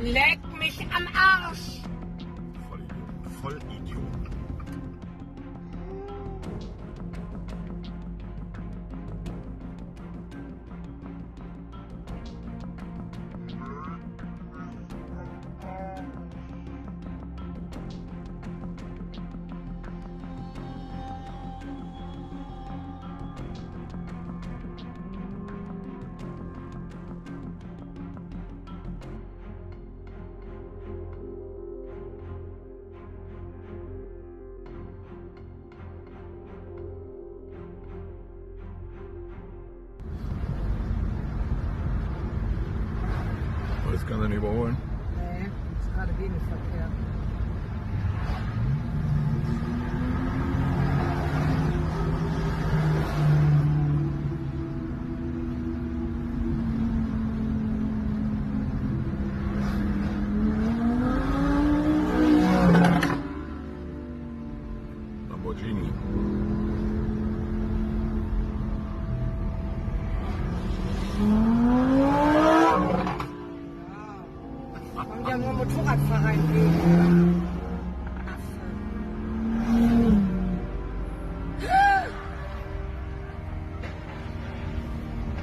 Leck mich am Arsch! Vollidiot. Das kann er nicht überholen. Nee, ist gerade Gegenverkehr. Lamborghini. Und ja nur Motorradfahrer entgegen.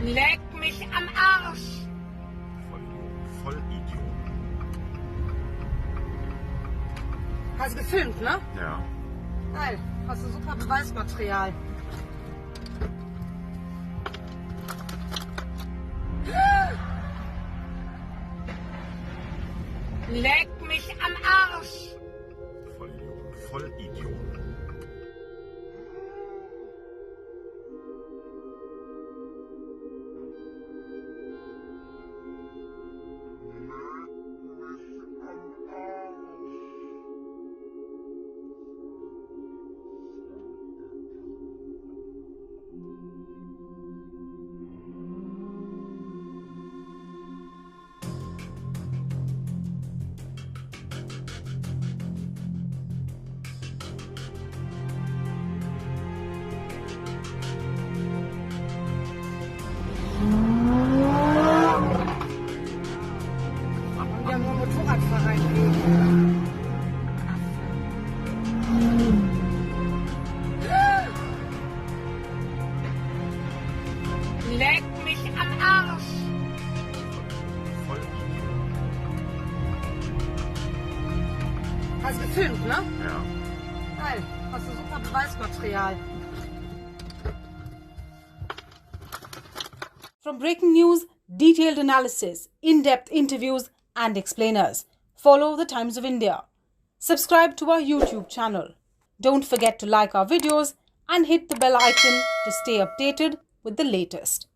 Leck mich am Arsch! Vollidiot. Hast du gefilmt, ne? Ja. Geil, hast du super Beweismaterial. Leck mich am Arsch! Vollidiot. Und ja nur Motorradfahrer entgegen. Leck mich am Arsch! Hast du gefilmt, ne? Ja. Geil, hast du super Beweismaterial. From breaking news, detailed analysis, in-depth interviews and explainers, follow the Times of India. Subscribe to our YouTube channel. Don't forget to like our videos and hit the bell icon to stay updated with the latest.